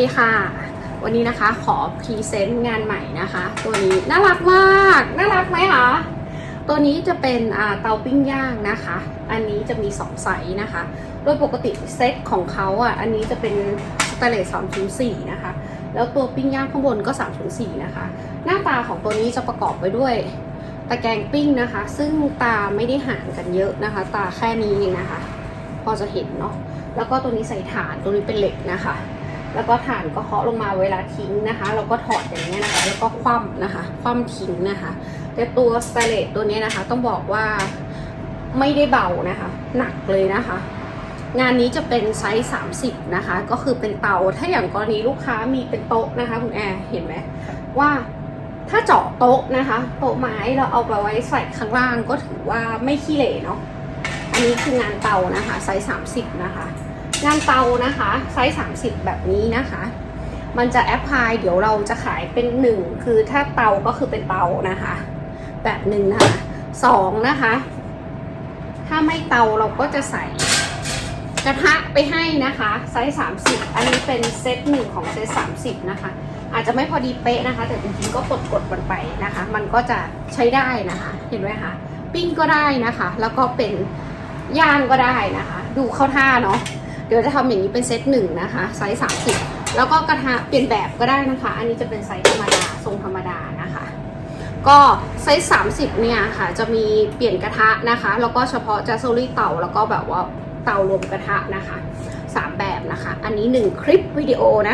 สวัสดีค่ะวันนี้นะคะขอพรีเซนต์งานใหม่นะคะตัวนี้น่ารักมากน่ารักไหมคะตัวนี้จะเป็นเตาปิ้งย่างนะคะอันนี้จะมี2ไซส์นะคะโดยปกติเซตของเขาอันนี้จะเป็นสเตนเลส304นะคะแล้วตัวปิ้งย่างข้างบนก็304นะคะหน้าตาของตัวนี้จะประกอบไปด้วยตะแกรงปิ้งนะคะซึ่งตาไม่ได้ห่างกันเยอะนะคะตาแค่นี้เองนะคะพอจะเห็นเนาะแล้วก็ตัวนี้ใส่ถ่านตัวนี้เป็นเหล็กนะคะแล้วก็ถ่านก็เคาะลงมาเวลาทิ้งนะคะแล้วก็ถอดอย่างนี้นะคะแล้วก็คว่ำนะคะคว่ำทิ้งนะคะแต่ตัวสเตนเลสตัวนี้นะคะต้องบอกว่าไม่ได้เบานะคะหนักเลยนะคะงานนี้จะเป็นไซส์30นะคะก็คือเป็นเตาถ้าอย่างกรณีลูกค้ามีเป็นโต๊ะนะคะคุณแอร์เห็นไหมว่าถ้าเจาะโต๊ะนะคะโต๊ะไม้เราเอาไปไว้ใส่ข้างล่างก็ถือว่าไม่ขี้เหร่เนาะอันนี้คืองานเตานะคะไซส์30นะคะงานเตานะคะไซส์30แบบนี้นะคะมันจะแอปพลายเดี๋ยวเราจะขายเป็น1คือถ้าเตาก็คือเป็นเตานะคะแบบ1นะคะ2นะคะถ้าไม่เตาเราก็จะใส่กระทะไปให้นะคะไซส์30อันนี้เป็นเซต1ของเซต30นะคะอาจจะไม่พอดีเป๊ะนะคะแต่จริงๆก็กดมันไปนะคะมันก็จะใช้ได้นะคะเห็นไหมคะปิ้งก็ได้นะคะแล้วก็เป็นย่างก็ได้นะคะดูเข้าท่าเนาะเดี๋ยวจะทำอย่างนี้เป็นเซต1นะคะไซส์30แล้วก็กระทะเปลี่ยนแบบก็ได้นะคะอันนี้จะเป็นไซส์ธรรมดาทรงธรรมดานะคะก็ไซส์30เนี่ยค่ะจะมีเปลี่ยนกระทะนะคะแล้วก็เฉพาะจัสโซรี่เตาแล้วก็แบบว่าเตารวมกระทะนะคะ3แบบนะคะอันนี้1คลิปวิดีโอนะคะ